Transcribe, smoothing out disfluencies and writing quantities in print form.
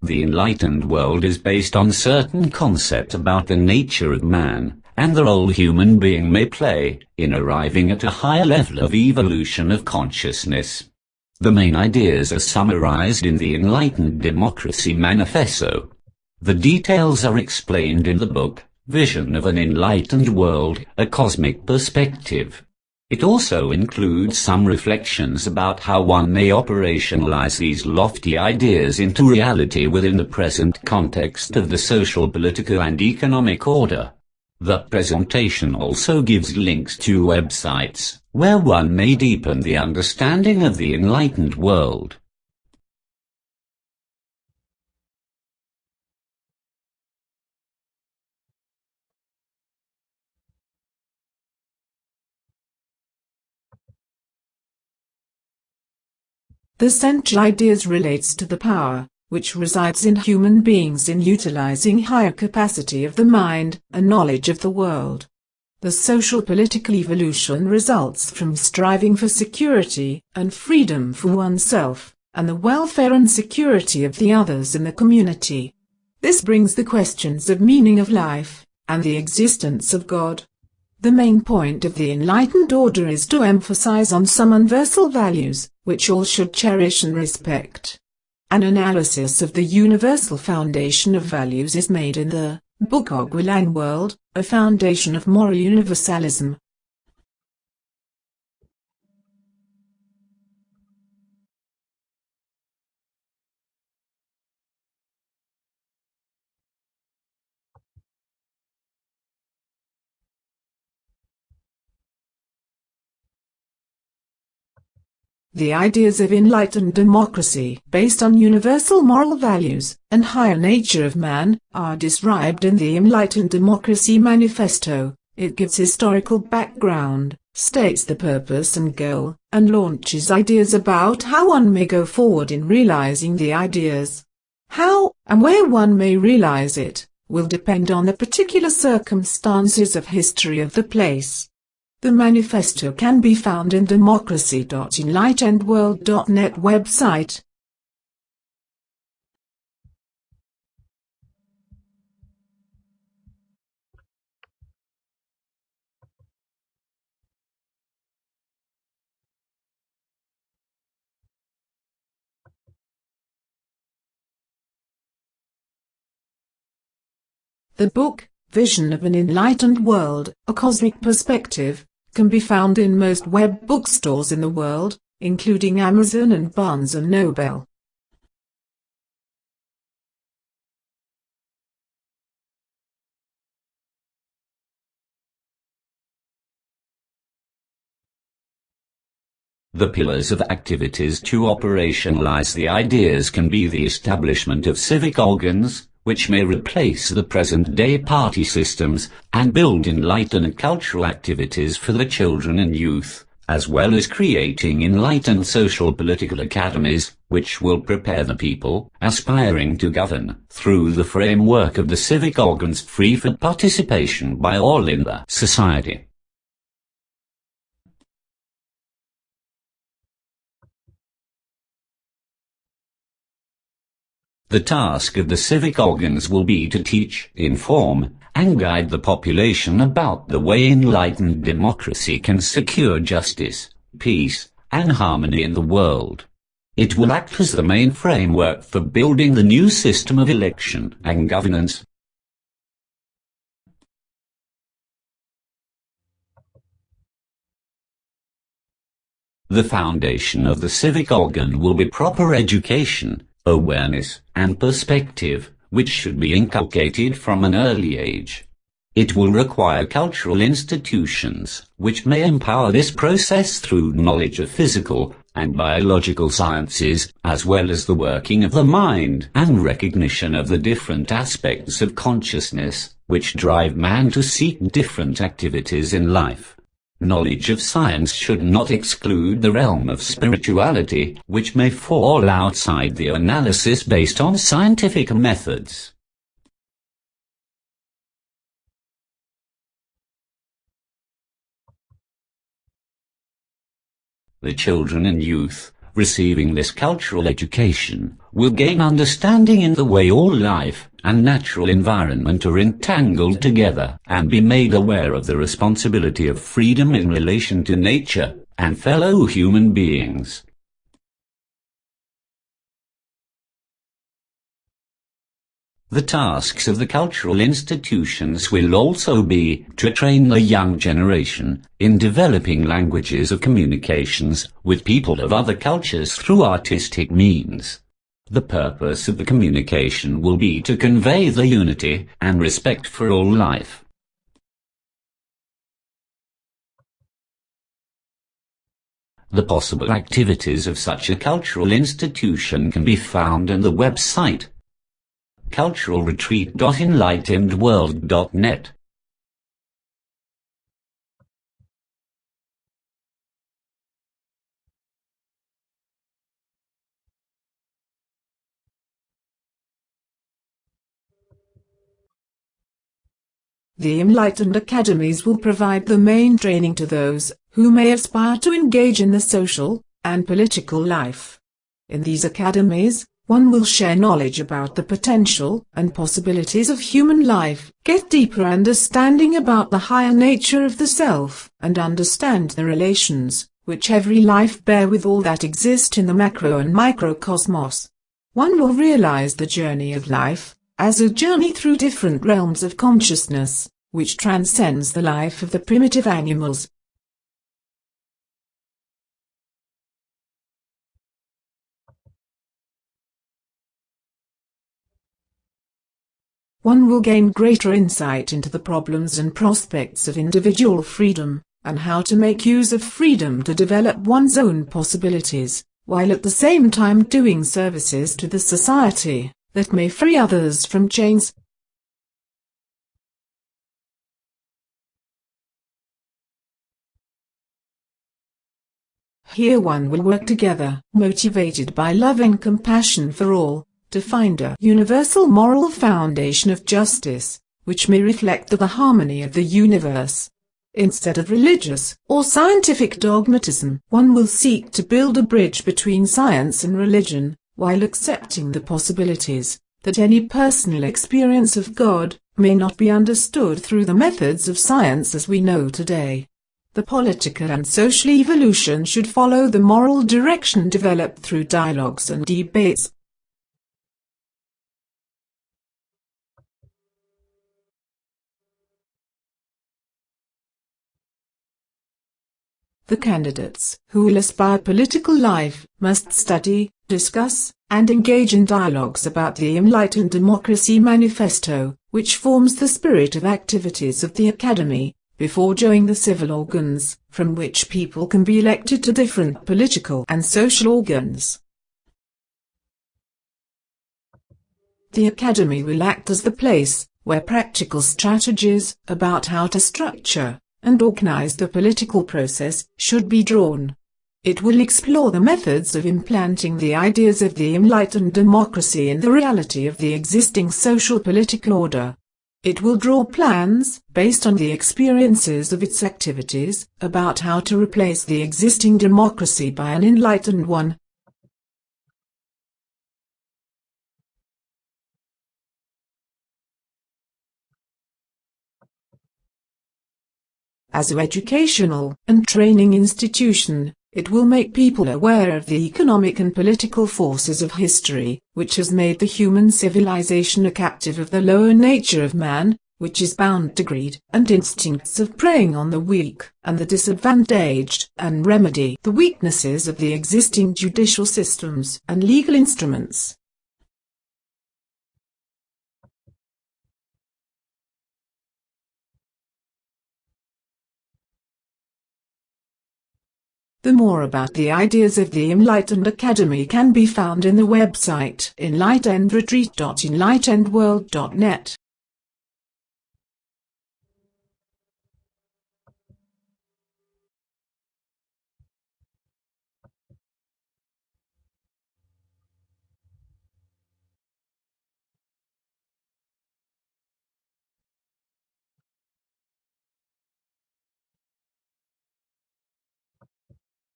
The enlightened world is based on certain concepts about the nature of man, and the role human being may play in arriving at a higher level of evolution of consciousness. The main ideas are summarized in the Enlightened Democracy Manifesto. The details are explained in the book, Vision of an Enlightened World, A Cosmic Perspective. It also includes some reflections about how one may operationalize these lofty ideas into reality within the present context of the social, political and economic order. The presentation also gives links to websites, where one may deepen the understanding of the enlightened world. The central ideas relates to the power, which resides in human beings in utilizing higher capacity of the mind, and knowledge of the world. The social-political evolution results from striving for security, and freedom for oneself, and the welfare and security of the others in the community. This brings the questions of meaning of life, and the existence of God. The main point of the enlightened order is to emphasize on some universal values, which all should cherish and respect. An analysis of the universal foundation of values is made in the book Enlightened World, A Foundation of Moral Universalism. The ideas of enlightened democracy, based on universal moral values and higher nature of man, are described in the Enlightened Democracy Manifesto. It gives historical background, states the purpose and goal, and launches ideas about how one may go forward in realizing the ideas. How and where one may realize it will depend on the particular circumstances of history of the place. The manifesto can be found in democracy.enlightenedworld.net website. The book, Vision of an Enlightened World, A Cosmic Perspective, can be found in most web bookstores in the world, including Amazon and Barnes & Noble. The pillars of activities to operationalize the ideas can be the establishment of civic organs, which may replace the present-day party systems, and build enlightened cultural activities for the children and youth, as well as creating enlightened social-political academies, which will prepare the people aspiring to govern, through the framework of the civic organs free for participation by all in the society. The task of the civic organs will be to teach, inform, and guide the population about the way enlightened democracy can secure justice, peace, and harmony in the world. It will act as the main framework for building the new system of election and governance. The foundation of the civic organ will be proper education, awareness, and perspective, which should be inculcated from an early age. It will require cultural institutions, which may empower this process through knowledge of physical and biological sciences, as well as the working of the mind and recognition of the different aspects of consciousness, which drive man to seek different activities in life. Knowledge of science should not exclude the realm of spirituality, which may fall outside the analysis based on scientific methods. The children and youth receiving this cultural education, will gain understanding in the way all life and natural environment are entangled together, and be made aware of the responsibility of freedom in relation to nature and fellow human beings. The tasks of the cultural institutions will also be to train the young generation in developing languages of communications with people of other cultures through artistic means. The purpose of the communication will be to convey the unity and respect for all life. The possible activities of such a cultural institution can be found on the website culturalretreat.enlightenedworld.net. The enlightened academies will provide the main training to those who may aspire to engage in the social and political life. In these academies, one will share knowledge about the potential and possibilities of human life, get deeper understanding about the higher nature of the self, and understand the relations which every life bear with all that exist in the macro and microcosmos. One will realize the journey of life as a journey through different realms of consciousness, which transcends the life of the primitive animals. One will gain greater insight into the problems and prospects of individual freedom, and how to make use of freedom to develop one's own possibilities, while at the same time doing services to the society that may free others from chains. Here one will work together, motivated by love and compassion for all, to find a universal moral foundation of justice, which may reflect the harmony of the universe. Instead of religious or scientific dogmatism, one will seek to build a bridge between science and religion, while accepting the possibilities that any personal experience of God may not be understood through the methods of science as we know today. The political and social evolution should follow the moral direction developed through dialogues and debates. The candidates who will aspire political life must study, discuss, and engage in dialogues about the Enlightened Democracy Manifesto, which forms the spirit of activities of the Academy, before joining the civil organs, from which people can be elected to different political and social organs. The Academy will act as the place where practical strategies about how to structure and organize the political process should be drawn. It will explore the methods of implanting the ideas of the enlightened democracy in the reality of the existing social political order. It will draw plans, based on the experiences of its activities, about how to replace the existing democracy by an enlightened one. As an educational and training institution, it will make people aware of the economic and political forces of history, which has made the human civilization a captive of the lower nature of man, which is bound to greed and instincts of preying on the weak and the disadvantaged, and remedy the weaknesses of the existing judicial systems and legal instruments. The more about the ideas of the Enlightened Academy can be found in the website enlightenedretreat.enlightenedworld.net.